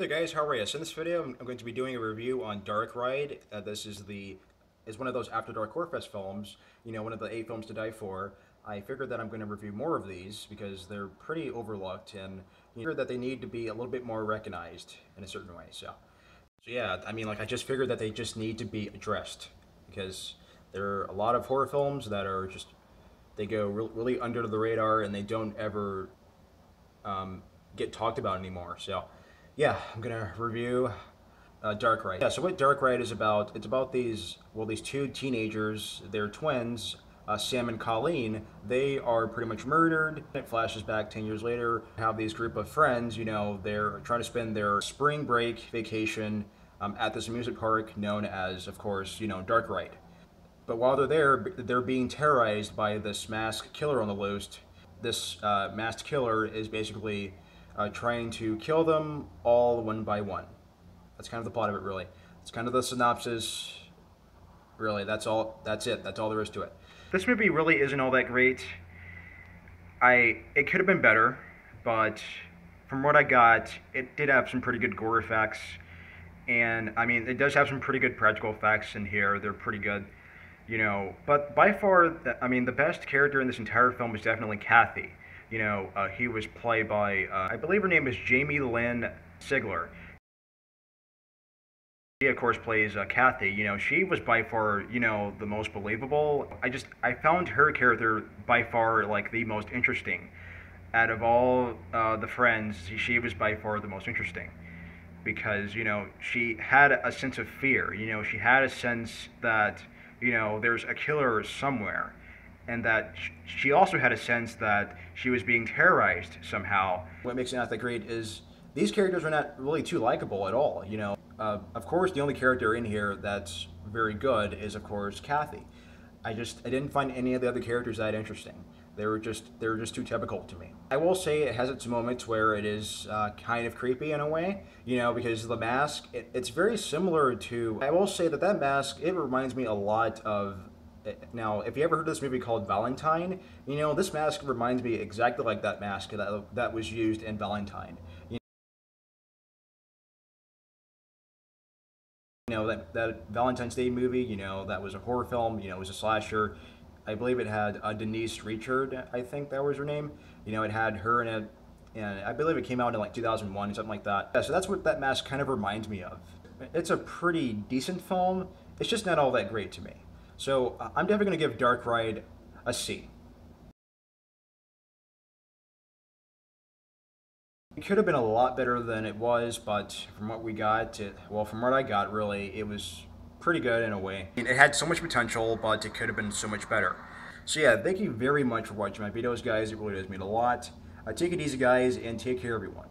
there guys, how are you? So in this video I'm going to be doing a review on Dark Ride. This is one of those After Dark Horror Fest films, one of the 8 films to die for. I figured that I'm going to review more of these because they're pretty overlooked and that they need to be a little bit more recognized in a certain way. So yeah, I mean, like, I just figured that they just need to be addressed because there are a lot of horror films that are just, they go really under the radar and they don't ever get talked about anymore. So yeah, I'm gonna review Dark Ride. Yeah, so what Dark Ride is about, it's about these two teenagers, they're twins, Sam and Colleen. They are pretty much murdered. It flashes back 10 years later, have these group of friends, they're trying to spend their spring break vacation at this amusement park known as, of course, Dark Ride. But while they're there, they're being terrorized by this masked killer on the loose. This masked killer is basically trying to kill them all one by one. That's kind of the plot of it, really. It's kind of the synopsis. Really, that's all. That's it. That's all there is to it. This movie really isn't all that great. It could have been better, but from what I got, it did have some pretty good gore effects, and I mean, it does have some pretty good practical effects in here. They're pretty good. But by far, I mean, the best character in this entire film is definitely Kathy. He was played by, I believe her name is Jamie-Lynn Sigler. She, of course, plays Kathy. She was by far, the most believable. I found her character by far, like, the most interesting. Out of all the friends, she was by far the most interesting. Because, she had a sense of fear. She had a sense that there's a killer somewhere, and that she also had a sense that she was being terrorized somehow. What makes it not that great is these characters are not really too likable at all. Of course, the only character in here that's very good is, of course, Kathy. I didn't find any of the other characters that interesting. They were just too typical to me. I will say it has its moments where it is kind of creepy in a way, because the mask, it's very similar to, I will say that mask, it reminds me a lot of, now, if you ever heard of this movie called Valentine, this mask reminds me exactly like that mask that was used in Valentine. That Valentine's Day movie, that was a horror film, it was a slasher. I believe it had Denise Richard, I think that was her name. It had her in it, and I believe it came out in like 2001 or something like that. Yeah, so that's what that mask kind of reminds me of. It's a pretty decent film. It's just not all that great to me. So I'm definitely going to give Dark Ride a C. It could have been a lot better than it was, but from what we got, from what I got, really, it was pretty good in a way. It had so much potential, but it could have been so much better. So yeah, thank you very much for watching my videos, guys. It really does mean a lot. Take it easy, guys, and take care, everyone.